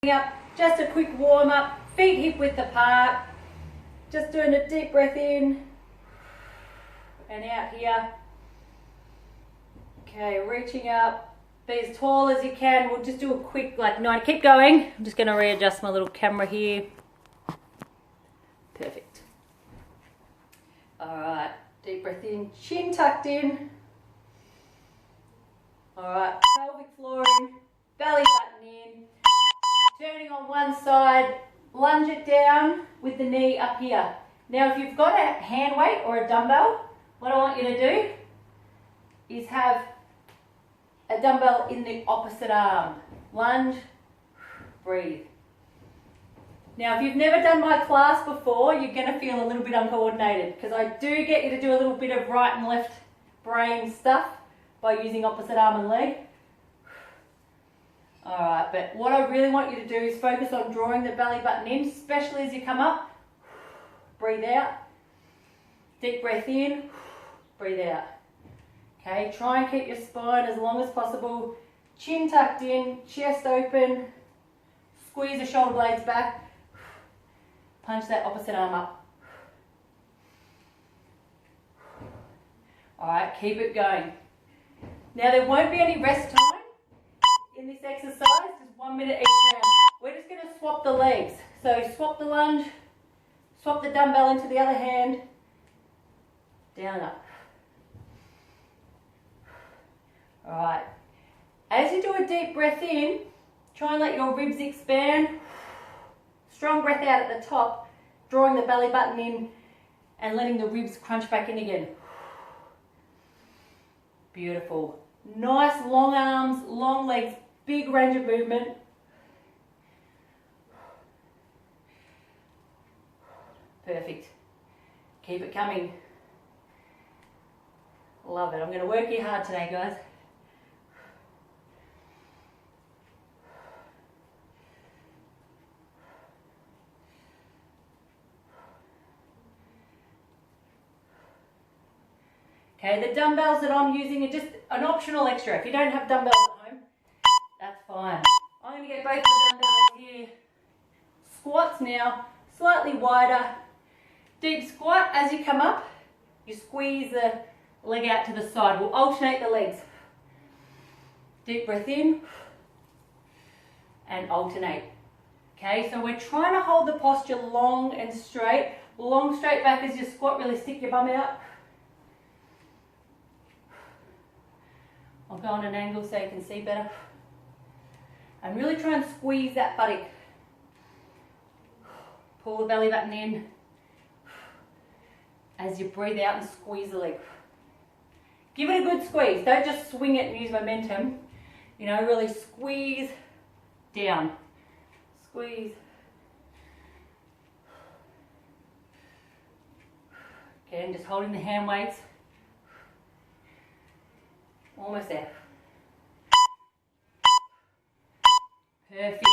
Up, just a quick warm up, feet hip width apart, just doing a deep breath in and out here. Okay, reaching up, be as tall as you can. We'll just do a quick like 9, keep going. I'm just going to readjust my little camera here. Perfect. Alright, deep breath in, chin tucked in. Alright, pelvic floor in, belly button in. Turning on one side, lunge it down with the knee up here. Now if you've got a hand weight or a dumbbell, what I want you to do is have a dumbbell in the opposite arm. Lunge, breathe. Now if you've never done my class before, you're going to feel a little bit uncoordinated because I do get you to do a little bit of right and left brain stuff by using opposite arm and leg. Alright, but what I really want you to do is focus on drawing the belly button in, especially as you come up. Breathe out. Deep breath in, breathe out. Okay, try and keep your spine as long as possible. Chin tucked in, chest open. Squeeze the shoulder blades back. Punch that opposite arm up. Alright, keep it going. Now there won't be any rest time in this exercise, just 1 minute each round. We're just going to swap the legs. So swap the lunge, swap the dumbbell into the other hand, down and up. Alright, as you do a deep breath in, try and let your ribs expand. Strong breath out at the top, drawing the belly button in and letting the ribs crunch back in again. Beautiful. Nice long arms, long legs, big range of movement. Perfect. Keep it coming. Love it. I'm going to work you hard today, guys. Okay, the dumbbells that I'm using are just an optional extra. If you don't have dumbbells at home, that's fine. I'm going to get both of the dumbbells here. Squats now, slightly wider. Deep squat. As you come up, you squeeze the leg out to the side. We'll alternate the legs. Deep breath in and alternate. Okay, so we're trying to hold the posture long and straight. Long straight back as you squat, really stick your bum out. I'll go on an angle so you can see better. And really try and squeeze that buttock. Pull the belly button in as you breathe out and squeeze the leg. Give it a good squeeze. Don't just swing it and use momentum. You know, really squeeze down. Squeeze. Again, just holding the hand weights. Almost there. Perfect.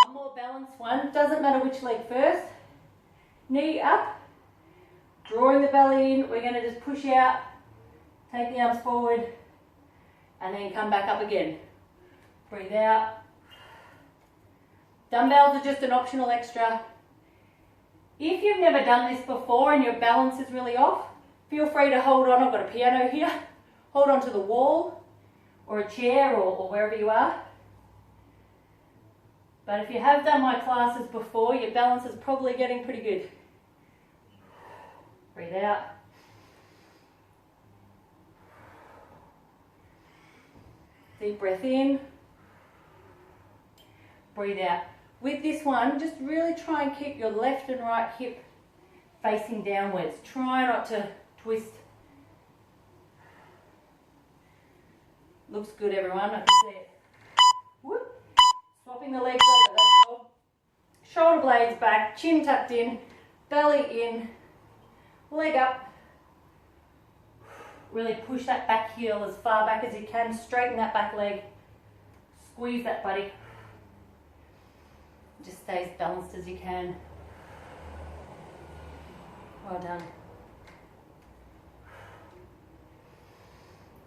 One more balanced one. Doesn't matter which leg first. Knee up. Drawing the belly in. We're going to just push out. Take the arms forward. And then come back up again. Breathe out. Dumbbells are just an optional extra. If you've never done this before and your balance is really off, feel free to hold on. I've got a piano here. Hold on to the wall or a chair or wherever you are. But if you have done my classes before, your balance is probably getting pretty good. Breathe out. Deep breath in. Breathe out. With this one, just really try and keep your left and right hip facing downwards. Try not to twist. Looks good, everyone. I can see it. Whoop. Swapping the legs over, that's all. Shoulder blades back, chin tucked in, belly in, leg up. Really push that back heel as far back as you can. Straighten that back leg. Squeeze that buttock. Just stay as balanced as you can. Well done.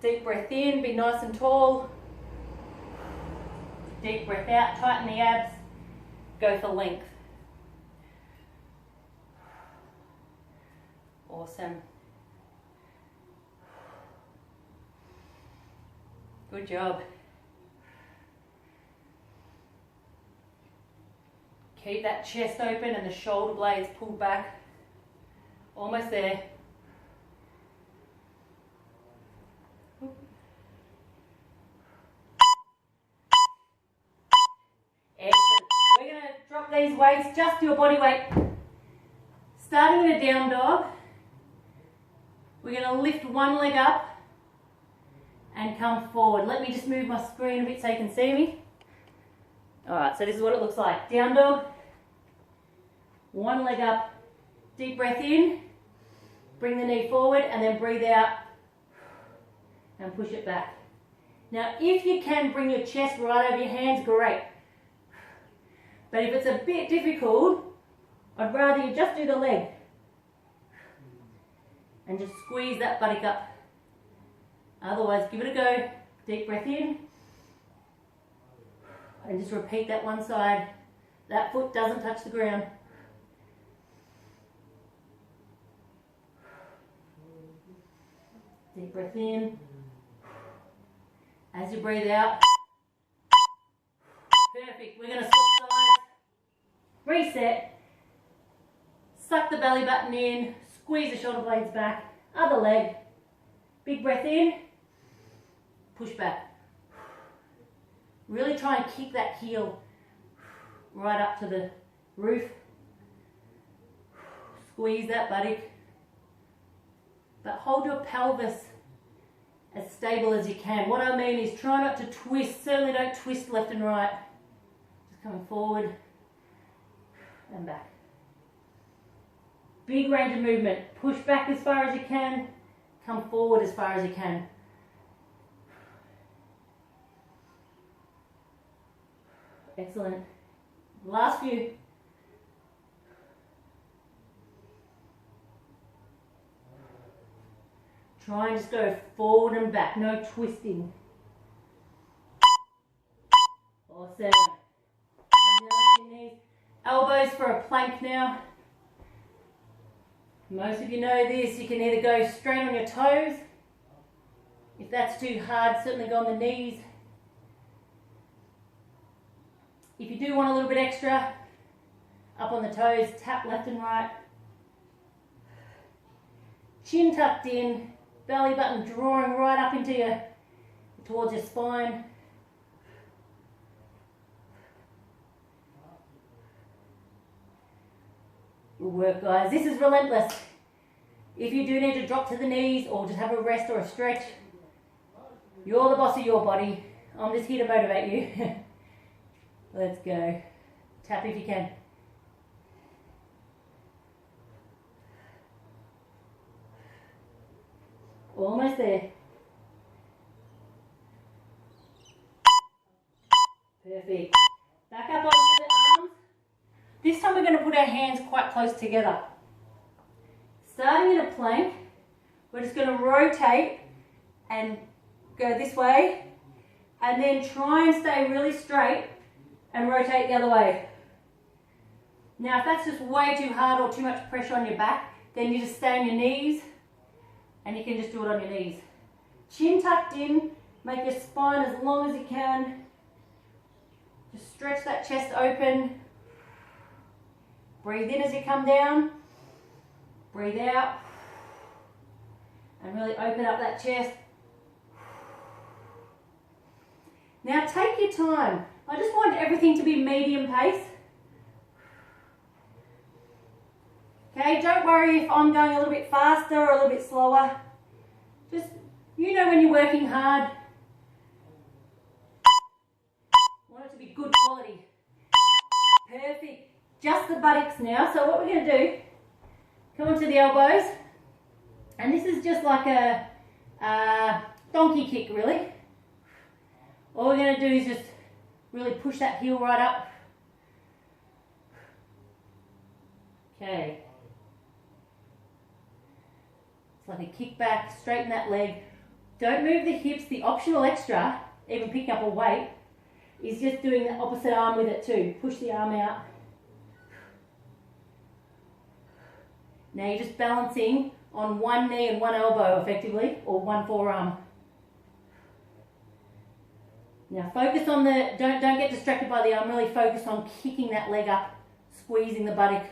Deep breath in, be nice and tall. Deep breath out, tighten the abs. go for length. Awesome. Good job. Keep that chest open and the shoulder blades pulled back. Almost there. Excellent. We're going to drop these weights just to your body weight. Starting in a down dog, we're going to lift one leg up and come forward. Let me just move my screen a bit so you can see me. Alright, so this is what it looks like. Down dog, one leg up, deep breath in, bring the knee forward and then breathe out and push it back. Now if you can bring your chest right over your hands, great. But if it's a bit difficult, I'd rather you just do the leg and just squeeze that buttock up. Otherwise, give it a go. Deep breath in and just repeat that one side. That foot doesn't touch the ground. Deep breath in. As you breathe out. Perfect. We're going to swap sides. Reset. Suck the belly button in. Squeeze the shoulder blades back. Other leg. Big breath in. Push back. Really try and kick that heel right up to the roof. Squeeze that buttock. But hold your pelvis as stable as you can. What I mean is try not to twist. Certainly don't twist left and right. Just coming forward and back. Big range of movement. Push back as far as you can. Come forward as far as you can. Excellent. Last few. Try and just go forward and back, no twisting. Awesome. Come down to your knees. Elbows for a plank now. Most of you know this, you can either go straight on your toes. If that's too hard, certainly go on the knees. If you do want a little bit extra, up on the toes, tap left and right. Chin tucked in. Belly button drawing right up into towards your spine. Good work, guys. This is relentless. If you do need to drop to the knees or just have a rest or a stretch, you're the boss of your body. I'm just here to motivate you. Let's go. Tap if you can. Almost there. Perfect. Back up onto the arms. This time we're going to put our hands quite close together. Starting in a plank, we're just going to rotate and go this way and then try and stay really straight and rotate the other way. Now if that's just way too hard or too much pressure on your back, then you just stay on your knees. And you can just do it on your knees. Chin tucked in, make your spine as long as you can. Just stretch that chest open. Breathe in as you come down. Breathe out. And really open up that chest. Now take your time. I just want everything to be medium pace. Okay, don't worry if I'm going a little bit faster or a little bit slower. Just, you know when you're working hard, want it to be good quality. Perfect. Just the buttocks now. So what we're going to do, come onto the elbows. And this is just like a donkey kick, really. All we're going to do is just really push that heel right up. Okay. Like a kick back, straighten that leg. Don't move the hips. The optional extra, even picking up a weight, is just doing the opposite arm with it too. Push the arm out Now you're just balancing on one knee and one elbow effectively, or one forearm. Now focus on the, don't get distracted by the arm, really focus on kicking that leg up, squeezing the buttock.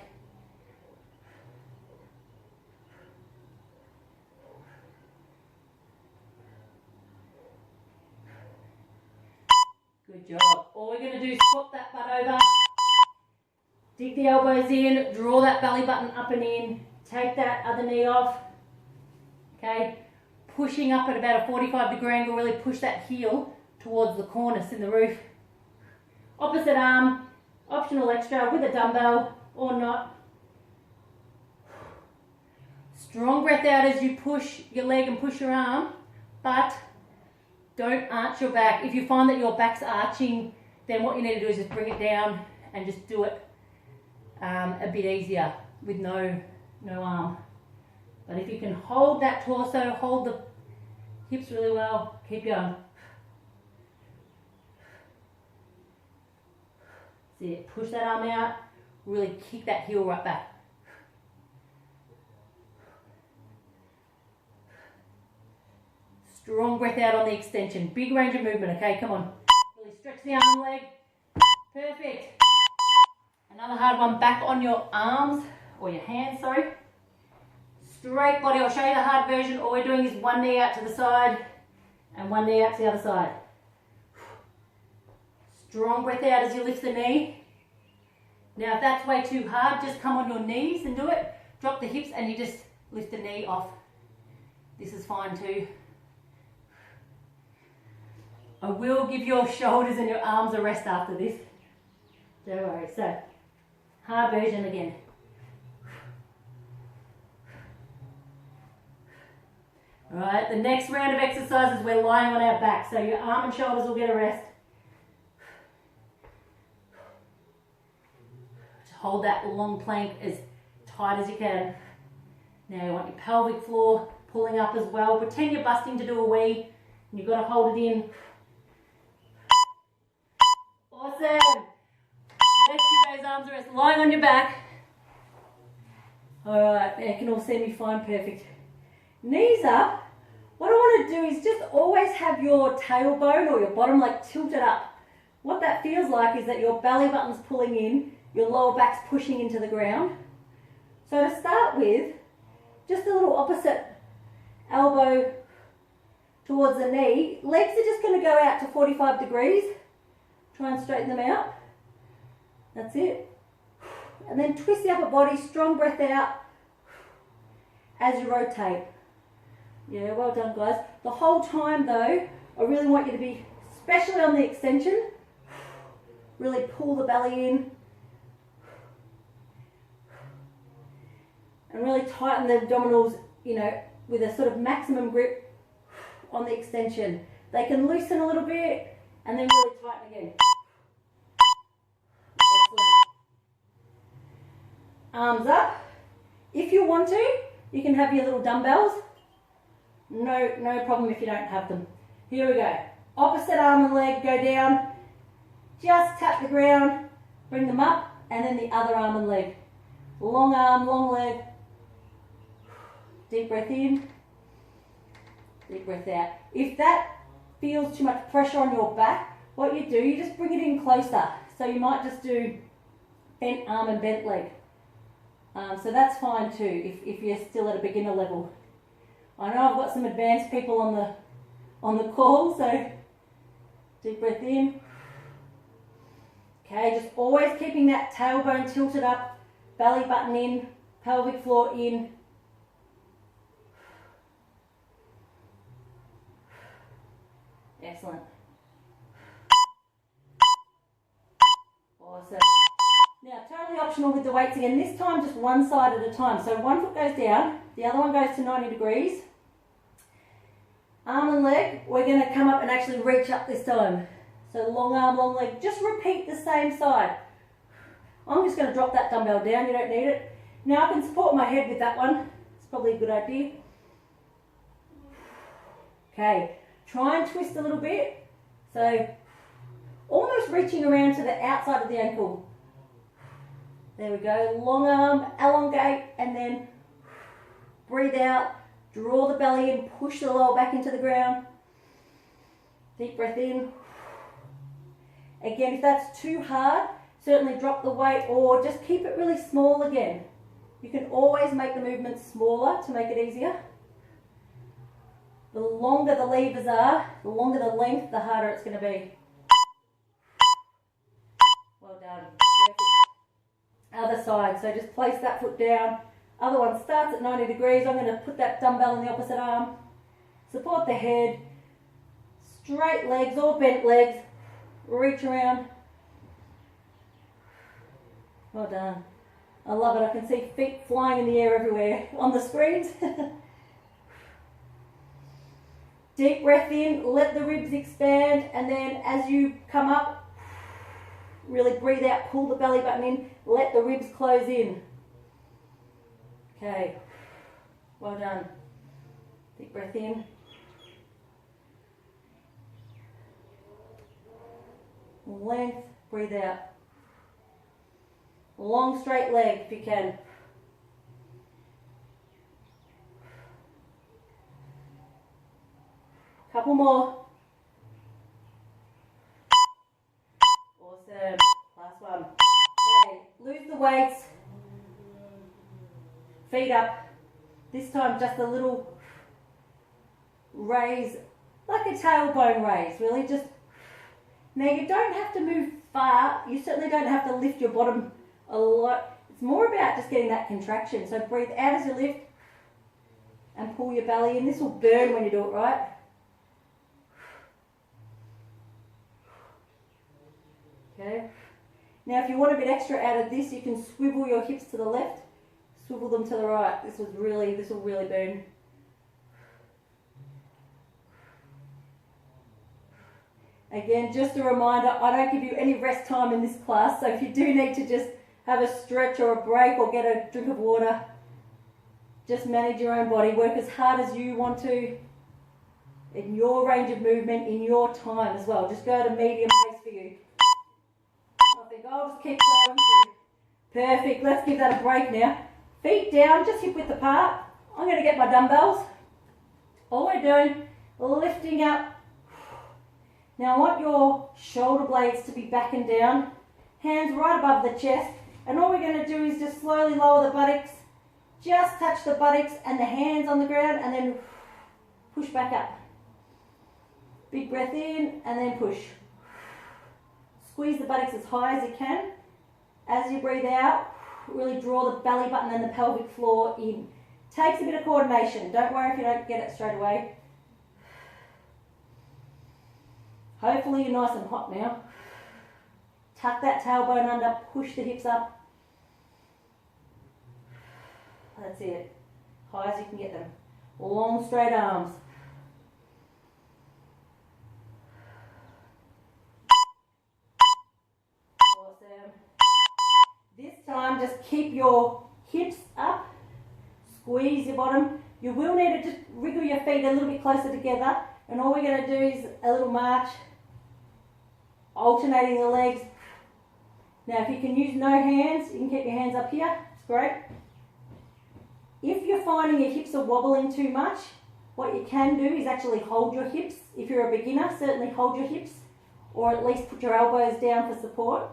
Good job. All we're going to do is swap that butt over, dig the elbows in, draw that belly button up and in, take that other knee off, okay, pushing up at about a 45-degree angle, really push that heel towards the cornice in the roof. Opposite arm, optional extra with a dumbbell or not. Strong breath out as you push your leg and push your arm, but don't arch your back. If you find that your back's arching, then what you need to do is just bring it down and just do it a bit easier with no arm. But if you can hold that torso, hold the hips really well, keep going. See it, push that arm out, really kick that heel right back. Strong breath out on the extension, big range of movement, okay, come on. Really stretch the arm and leg, perfect. Another hard one, back on your arms, or your hands, sorry. Straight body, I'll show you the hard version. All we're doing is one knee out to the side and one knee out to the other side. Strong breath out as you lift the knee. Now if that's way too hard, just come on your knees and do it. Drop the hips and you just lift the knee off. This is fine too. I will give your shoulders and your arms a rest after this. Don't worry. So, hard version again. Alright, the next round of exercises we're lying on our back, so your arm and shoulders will get a rest. Just hold that long plank as tight as you can. Now you want your pelvic floor pulling up as well. Pretend you're busting to do a wee, and you've got to hold it in. Awesome! Let's give those arms a rest, lying on your back. Alright, now you can all see me fine, perfect. Knees up. What I want to do is just always have your tailbone or your bottom leg tilted up. What that feels like is that your belly button's pulling in, your lower back's pushing into the ground. So to start with, just a little opposite elbow towards the knee. Legs are just going to go out to 45 degrees. Try and straighten them out. That's it. And then twist the upper body, strong breath out as you rotate. Yeah, well done guys. The whole time though, I really want you to be, especially on the extension, really pull the belly in and really tighten the abdominals, you know, with a sort of maximum grip on the extension. They can loosen a little bit and then really tighten again. Excellent. Arms up. If you want to, you can have your little dumbbells. No problem if you don't have them. Here we go. Opposite arm and leg go down. Just tap the ground. Bring them up. And then the other arm and leg. Long arm, long leg. Deep breath in. Deep breath out. If that feels too much pressure on your back, what you do, you just bring it in closer. So you might just do bent arm and bent leg. So that's fine too, if you're still at a beginner level. I know I've got some advanced people on the call, so deep breath in. Okay, just always keeping that tailbone tilted up, belly button in, pelvic floor in. Excellent. Awesome. Now, totally optional with the weights again. This time, just one side at a time. So one foot goes down, the other one goes to 90 degrees. Arm and leg, we're going to come up and actually reach up this time. So long arm, long leg. Just repeat the same side. I'm just going to drop that dumbbell down. You don't need it. Now I can support my head with that one. It's probably a good idea. Okay, try and twist a little bit. So almost reaching around to the outside of the ankle. There we go. Long arm, elongate, and then Breathe out, draw the belly in, push the lower back into the ground. Deep breath in. Again, if that's too hard, certainly drop the weight or just keep it really small again. You can always make the movement smaller to make it easier. The longer the levers are, the longer the length, the harder it's going to be. Well done. Perfect. Other side, so just place that foot down. Other one starts at 90 degrees. I'm going to put that dumbbell in the opposite arm. Support the head. Straight legs or bent legs. Reach around. Well done. I love it. I can see feet flying in the air everywhere on the screens. Deep breath in, let the ribs expand, and then as you come up, really breathe out, pull the belly button in, let the ribs close in. Okay, well done. Deep breath in. Length, breathe out. Long straight leg if you can. Couple more. Awesome. Last one. Okay, lose the weights. Feet up. This time just a little raise, like a tailbone raise, really. Just now you don't have to move far. You certainly don't have to lift your bottom a lot. It's more about just getting that contraction. So breathe out as you lift and pull your belly in. This will burn when you do it right. Okay. Now if you want a bit extra out of this, you can swivel your hips to the left, swivel them to the right. This will really burn. Again, just a reminder, I don't give you any rest time in this class, so if you do need to just have a stretch or a break or get a drink of water, just manage your own body. Work as hard as you want to, in your range of movement, in your time as well. Just go at a medium pace for you. I think I'll just keep going through. Perfect. Let's give that a break now. Feet down, just hip width apart. I'm going to get my dumbbells. All we're doing, lifting up. Now I want your shoulder blades to be back and down. Hands right above the chest. And all we're going to do is just slowly lower the buttocks. Just touch the buttocks and the hands on the ground and then push back up. Big breath in and then push. Squeeze the buttocks as high as you can. As you breathe out, really draw the belly button and the pelvic floor in. Takes a bit of coordination. Don't worry if you don't get it straight away. Hopefully you're nice and hot now. Tuck that tailbone under, push the hips up. That's it. High as you can get them. Long straight arms. Awesome. This time just keep your hips up. Squeeze your bottom. You will need to just wriggle your feet a little bit closer together. And all we're going to do is a little march. Alternating the legs. Now if you can use no hands, you can keep your hands up here. It's great. If you're finding your hips are wobbling too much, what you can do is actually hold your hips. If you're a beginner, certainly hold your hips, or at least put your elbows down for support.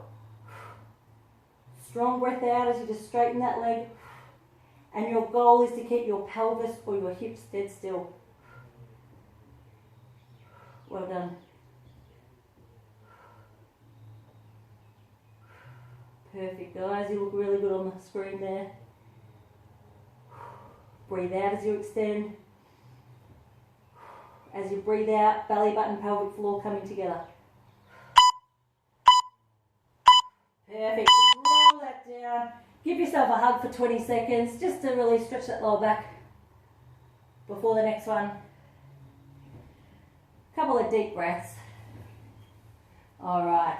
Strong breath out as you just straighten that leg. And your goal is to keep your pelvis or your hips dead still. Well done. Perfect, guys. You look really good on the screen there. Breathe out as you extend. As you breathe out, belly button, pelvic floor coming together. Perfect. Just roll that down. Give yourself a hug for 20 seconds just to really stretch that lower back before the next one. Couple of deep breaths. All right.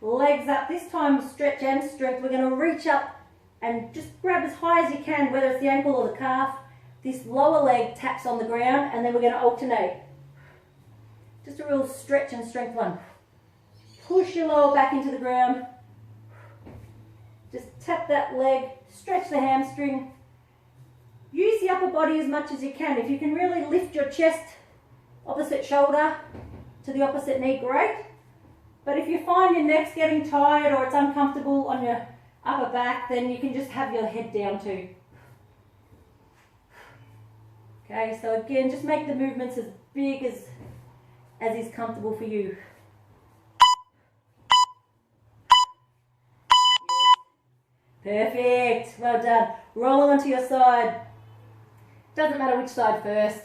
Legs up. This time stretch and strength. We're going to reach up and just grab as high as you can, whether it's the ankle or the calf. This lower leg taps on the ground and then we're going to alternate. Just a real stretch and strength one. Push your lower back into the ground. Just tap that leg, stretch the hamstring. use the upper body as much as you can. If you can really lift your chest, opposite shoulder to the opposite knee, great. But if you find your neck's getting tired or it's uncomfortable on your upper back, then you can just have your head down too. Okay, so again, just make the movements as big as is comfortable for you. Perfect, well done. Roll onto your side. Doesn't matter which side first.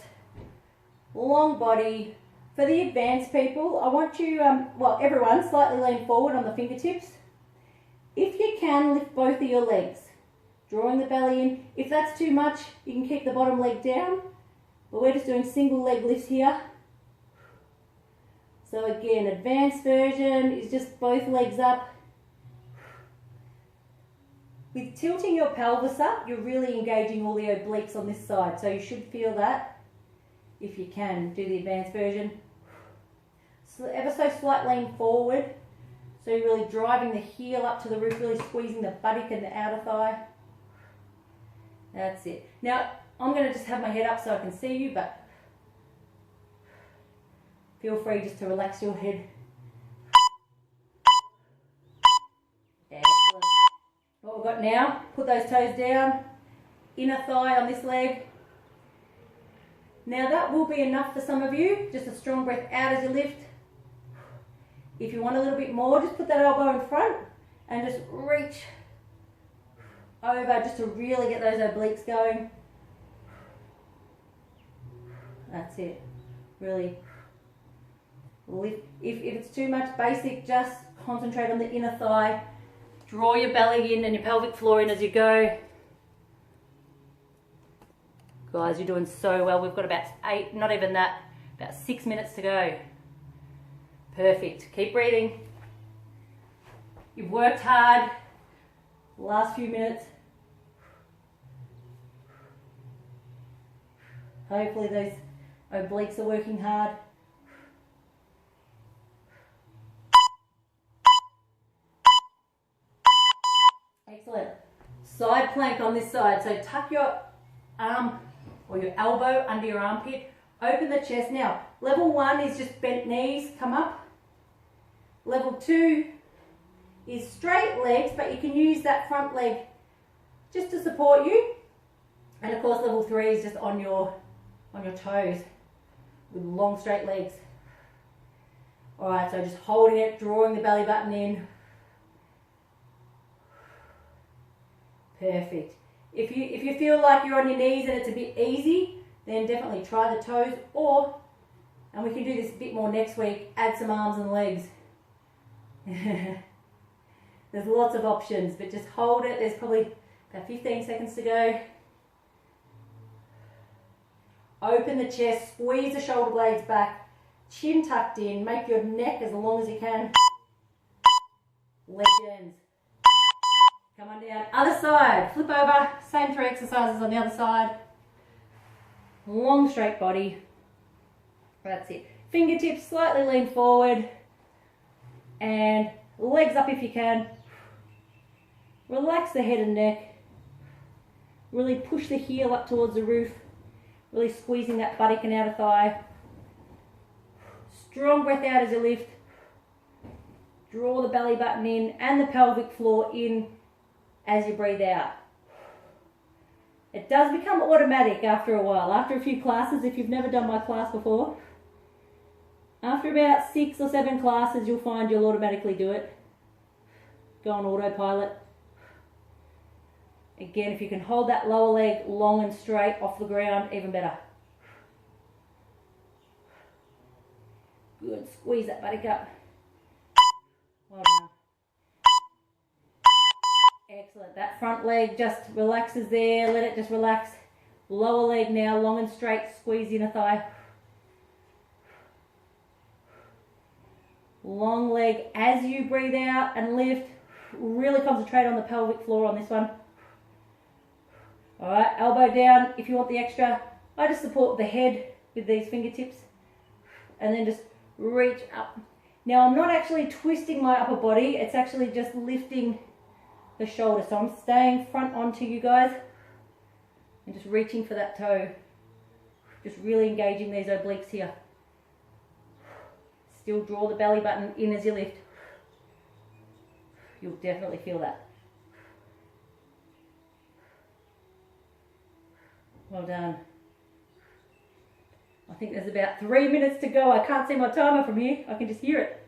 Long body. For the advanced people, I want you, well, everyone, slightly lean forward on the fingertips. If you can, lift both of your legs, drawing the belly in. If that's too much, you can keep the bottom leg down, but we're just doing single leg lifts here. So again, advanced version is just both legs up. With tilting your pelvis up, you're really engaging all the obliques on this side, so you should feel that if you can do the advanced version. So ever so slight lean forward, so you're really driving the heel up to the roof, really squeezing the buttock and the outer thigh. That's it. Now, I'm going to just have my head up so I can see you, but feel free just to relax your head. Excellent. What we've got now, put those toes down, inner thigh on this leg. Now that will be enough for some of you, just a strong breath out as you lift. If you want a little bit more, just put that elbow in front and just reach over just to really get those obliques going. That's it, really lift. If it's too much basic, just concentrate on the inner thigh. Draw your belly in and your pelvic floor in as you go. Guys, you're doing so well. We've got about 8, not even that, about 6 minutes to go. Perfect. Keep breathing. You've worked hard. Last few minutes. Hopefully those obliques are working hard. Excellent. Side plank on this side. So tuck your arm or your elbow under your armpit. Open the chest. Now, level 1 is just bent knees, come up. Level 2 is straight legs, but you can use that front leg just to support you. And of course, level 3 is just on your toes with long straight legs. All right, so just holding it, drawing the belly button in. Perfect. If you feel like you're on your knees and it's a bit easy, then definitely try the toes, and we can do this a bit more next week, add some arms and legs. There's lots of options, but just hold it. There's probably about 15 seconds to go. Open the chest, squeeze the shoulder blades back, chin tucked in, make your neck as long as you can. Legends. Come on down. Other side. Flip over. Same 3 exercises on the other side. Long straight body. That's it. Fingertips slightly lean forward. And legs up if you can. Relax the head and neck. Really push the heel up towards the roof. Really squeezing that buttock and outer thigh. Strong breath out as you lift. Draw the belly button in and the pelvic floor in as you breathe out. It does become automatic after a while. After a few classes, if you've never done my class before, after about 6 or 7 classes, you'll find you'll automatically do it. Go on autopilot. Again, if you can hold that lower leg long and straight off the ground, even better. Good, squeeze that buttock up. Well done. Excellent, that front leg just relaxes there, let it just relax. Lower leg now, long and straight, squeeze the inner thigh. Long leg as you breathe out and lift. Really concentrate on the pelvic floor on this one. Alright, elbow down if you want the extra. I just support the head with these fingertips and then just reach up. Now I'm not actually twisting my upper body, it's actually just lifting the shoulder. So I'm staying front onto you guys. and just reaching for that toe. Just really engaging these obliques here. Still draw the belly button in as you lift. You'll definitely feel that. Well done. I think there's about 3 minutes to go. I can't see my timer from here. I can just hear it.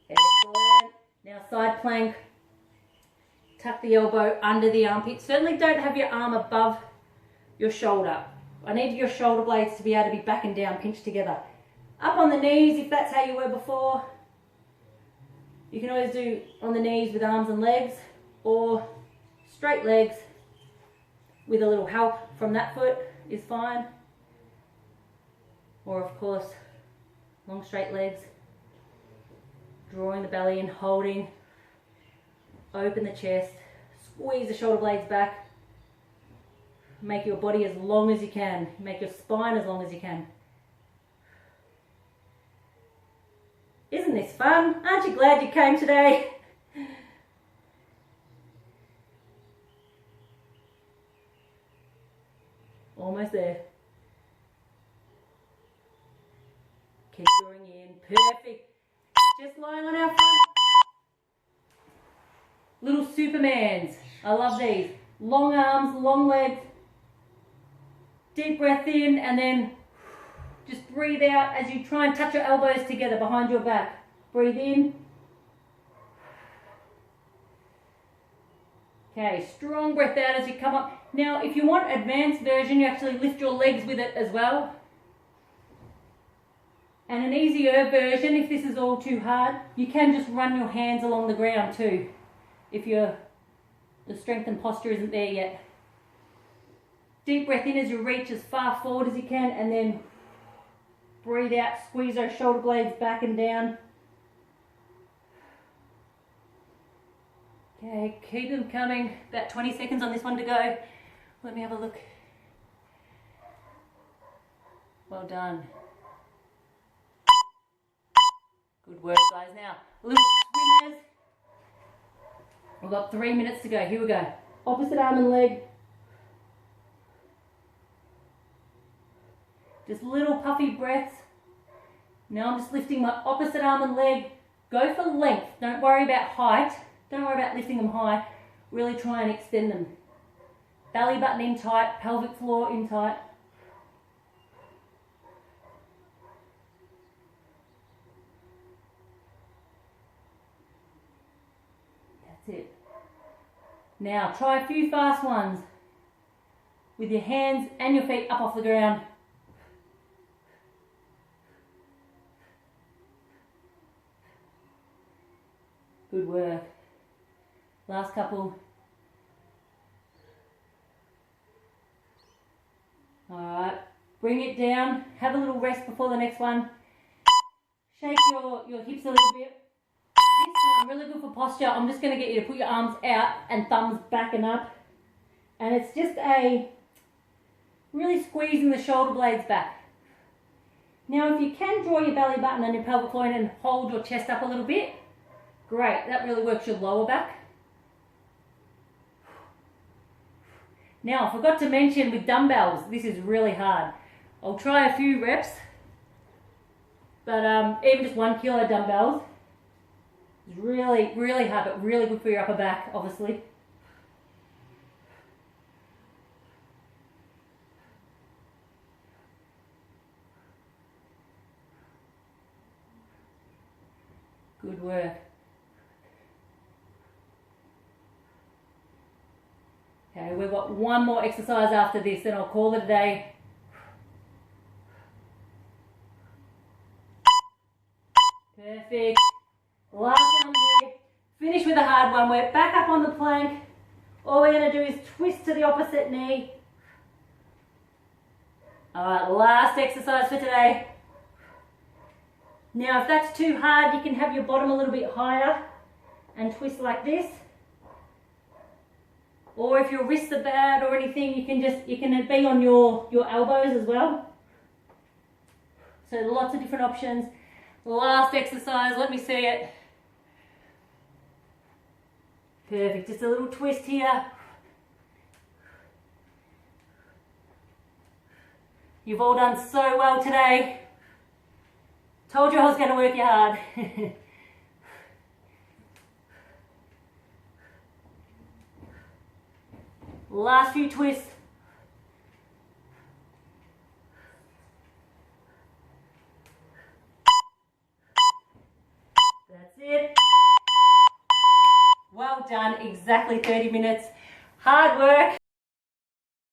Excellent. Now side plank. Tuck the elbow under the armpit. Certainly don't have your arm above your shoulder. I need your shoulder blades to be able to be back and down, pinched together. Up on the knees if that's how you were before. You can always do on the knees with arms and legs, or straight legs with a little help from that foot is fine. Or of course, long straight legs. Drawing the belly in, holding. Open the chest, squeeze the shoulder blades back. Make your body as long as you can. Make your spine as long as you can. Isn't this fun? Aren't you glad you came today? Almost there. Keep drawing in. Perfect. Just lying on our front. Little Supermans. I love these. Long arms, long legs. Deep breath in and then just breathe out as you try and touch your elbows together behind your back. Breathe in. Okay, strong breath out as you come up. Now, if you want advanced version, you actually lift your legs with it as well. And an easier version, if this is all too hard, you can just run your hands along the ground too, if the strength and posture isn't there yet. Deep breath in as you reach as far forward as you can, and then breathe out, squeeze those shoulder blades back and down. Okay, keep them coming. About 20 seconds on this one to go. Let me have a look. Well done. Good work, guys. Now, little swimmers. We've got 3 minutes to go. Here we go. Opposite arm and leg. Just little puffy breaths. Now I'm just lifting my opposite arm and leg. Go for length. Don't worry about height. Don't worry about lifting them high. Really try and extend them. Belly button in tight, pelvic floor in tight. That's it. Now try a few fast ones with your hands and your feet up off the ground. Good work. Last couple. Alright, bring it down. Have a little rest before the next one. Shake your hips a little bit. This time, really good for posture. I'm just going to get you to put your arms out and thumbs back and up. And it's just a really squeezing the shoulder blades back. Now if you can draw your belly button and your pelvic floor in and hold your chest up a little bit, great. That really works your lower back. Now, I forgot to mention with dumbbells, this is really hard. I'll try a few reps, but even just 1 kilo dumbbells is really, really hard, but really good for your upper back, obviously. Good work. Okay, we've got one more exercise after this, then I'll call it a day. Perfect. Last one here. Finish with a hard one. We're back up on the plank. All we're going to do is twist to the opposite knee. Alright, last exercise for today. Now if that's too hard, you can have your bottom a little bit higher and twist like this. Or if your wrists are bad or anything, you can be on your elbows as well. So lots of different options. Last exercise, let me see it. Perfect. Just a little twist here. You've all done so well today. Told you I was going to work you hard. Last few twists. That's it. Well done. Exactly 30 minutes. Hard work.